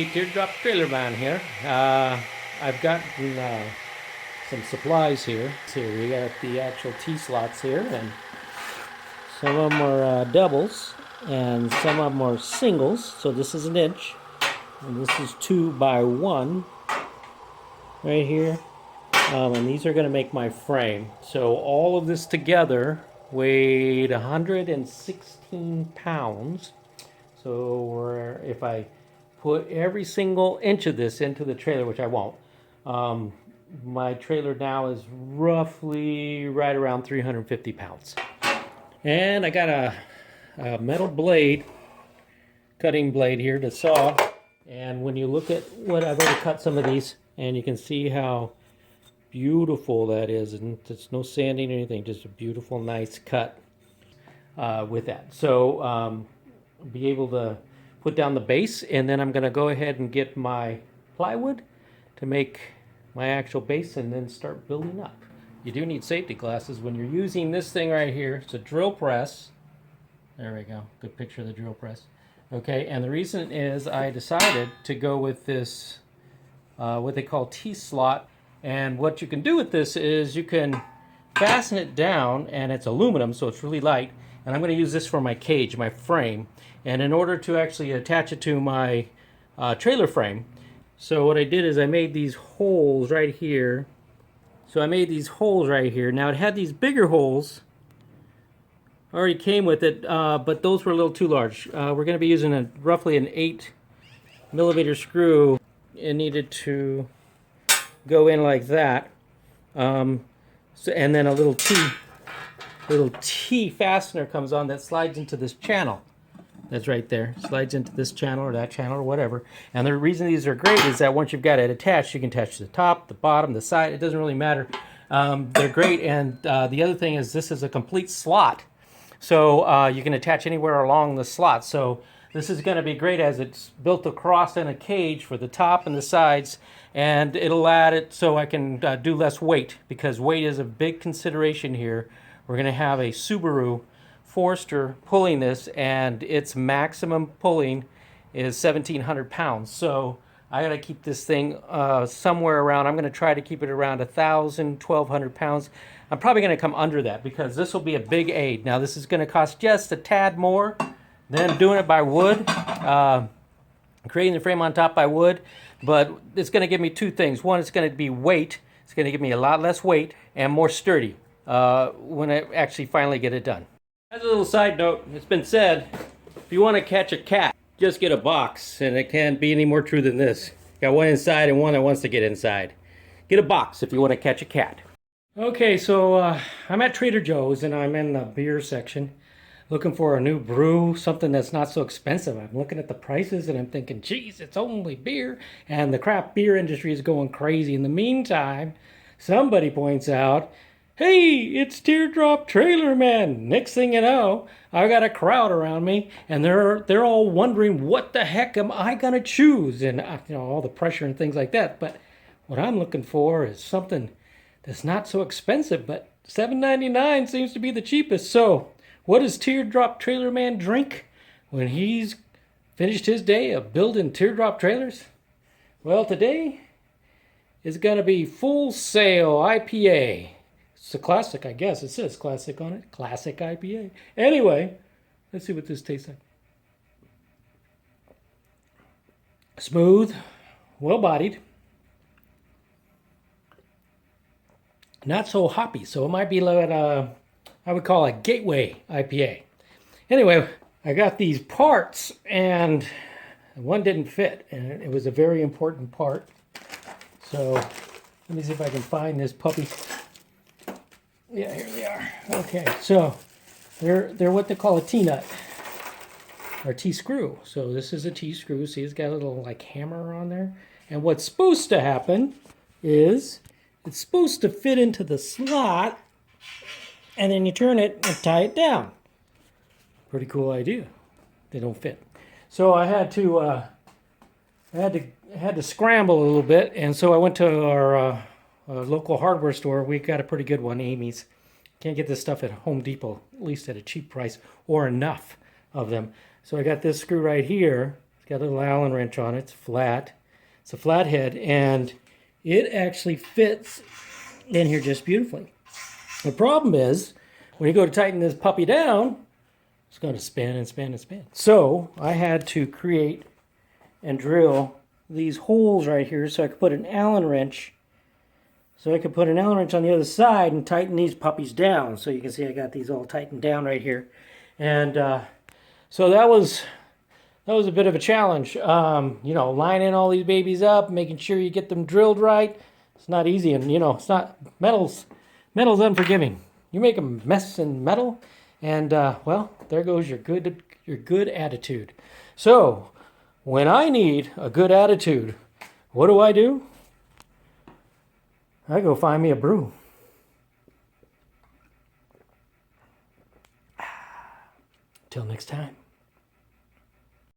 Hey, Teardrop TrailerMan here. I've got some supplies here. Here we got the actual T-slots here, and some of them are doubles, and some of them are singles. So this is an inch, and this is 2x1 right here. And these are going to make my frame. So all of this together weighed 116 pounds. So if I put every single inch of this into the trailer, which I won't, my trailer now is roughly right around 350 pounds. And I got a metal blade, cutting blade here to saw. And when you look at what I've already cut some of these, and you can see how beautiful that is, and there's no sanding or anything, just a beautiful, nice cut with that. So be able to put down the base, and then I'm going to go ahead and get my plywood to make my actual base and then start building up. You do need safety glasses when you're using this thing right here. It's a drill press. There we go. Good picture of the drill press. Okay, and the reason is I decided to go with this, what they call T-slot. And what you can do with this is you can fasten it down, and it's aluminum, so it's really light. And I'm going to use this for my cage, my frame. And in order to actually attach it to my trailer frame, so what I did is I made these holes right here. So I made these holes right here. Now it had these bigger holes, already came with it, but those were a little too large. We're going to be using roughly an 8mm screw. It needed to go in like that. And then a little T fastener comes on that slides into this channel. That's right there. Slides into this channel or that channel or whatever. And the reason these are great is that once you've got it attached, you can attach to the top, the bottom, the side. It doesn't really matter. They're great. And the other thing is this is a complete slot. So you can attach anywhere along the slot. So this is going to be great as it's built across in a cage for the top and the sides. And it'll add it so I can do less weight, because weight is a big consideration here. We're going to have a Subaru Forester pulling this, and its maximum pulling is 1,700 pounds. So I got to keep this thing somewhere around. I'm going to try to keep it around 1,000, 1,200 pounds. I'm probably going to come under that because this will be a big aid. Now this is going to cost just a tad more than doing it by wood, creating the frame on top by wood. But it's going to give me two things. One, it's going to be weight. It's going to give me a lot less weight and more sturdy when I actually finally get it done. As a little side note, it's been said, if you want to catch a cat, just get a box, and it can't be any more true than this. Got one inside and one that wants to get inside. Get a box if you want to catch a cat. Okay, so I'm at Trader Joe's, and I'm in the beer section looking for a new brew, something that's not so expensive. I'm looking at the prices, and I'm thinking, geez, it's only beer, and the craft beer industry is going crazy. In the meantime, somebody points out, hey, it's Teardrop TrailerMan. Next thing you know, I got a crowd around me, and they're all wondering what the heck am I gonna choose, and all the pressure and things like that. But what I'm looking for is something that's not so expensive, but $7.99 seems to be the cheapest. So what does Teardrop TrailerMan drink when he's finished his day of building teardrop trailers? Well, today is gonna be Full Sail IPA. It's a classic, I guess. It says classic on it. Classic IPA. Anyway, let's see what this tastes like. Smooth, well-bodied. Not so hoppy, so it might be like I would call a gateway IPA. Anyway, I got these parts, and one didn't fit, and it was a very important part. So let me see if I can find this puppy. Yeah, here they are. Okay, so they're what they call a T-nut or T-screw. So this is a T-screw. See, it's got a little like hammer on there. And what's supposed to happen is it's supposed to fit into the slot, and then you turn it and tie it down. Pretty cool idea. They don't fit. So I had to scramble a little bit, and so I went to our local hardware store. We got a pretty good one, Amy's. Can't get this stuff at Home Depot, at least at a cheap price, or enough of them. So I got this screw right here. It's got a little Allen wrench on it. It's flat. It's a flat head, and it actually fits in here just beautifully. The problem is, when you go to tighten this puppy down, it's going to spin and spin and spin. So I had to create and drill these holes right here so I could put an Allen wrench. So I could put an Allen wrench on the other side and tighten these puppies down. So you can see I got these all tightened down right here. And so that was a bit of a challenge. You know, lining all these babies up, making sure you get them drilled right. It's not easy, and you know, it's not metal's unforgiving. You make a mess in metal, and well, there goes your good attitude. So when I need a good attitude, what do? I go find me a brew. Till next time.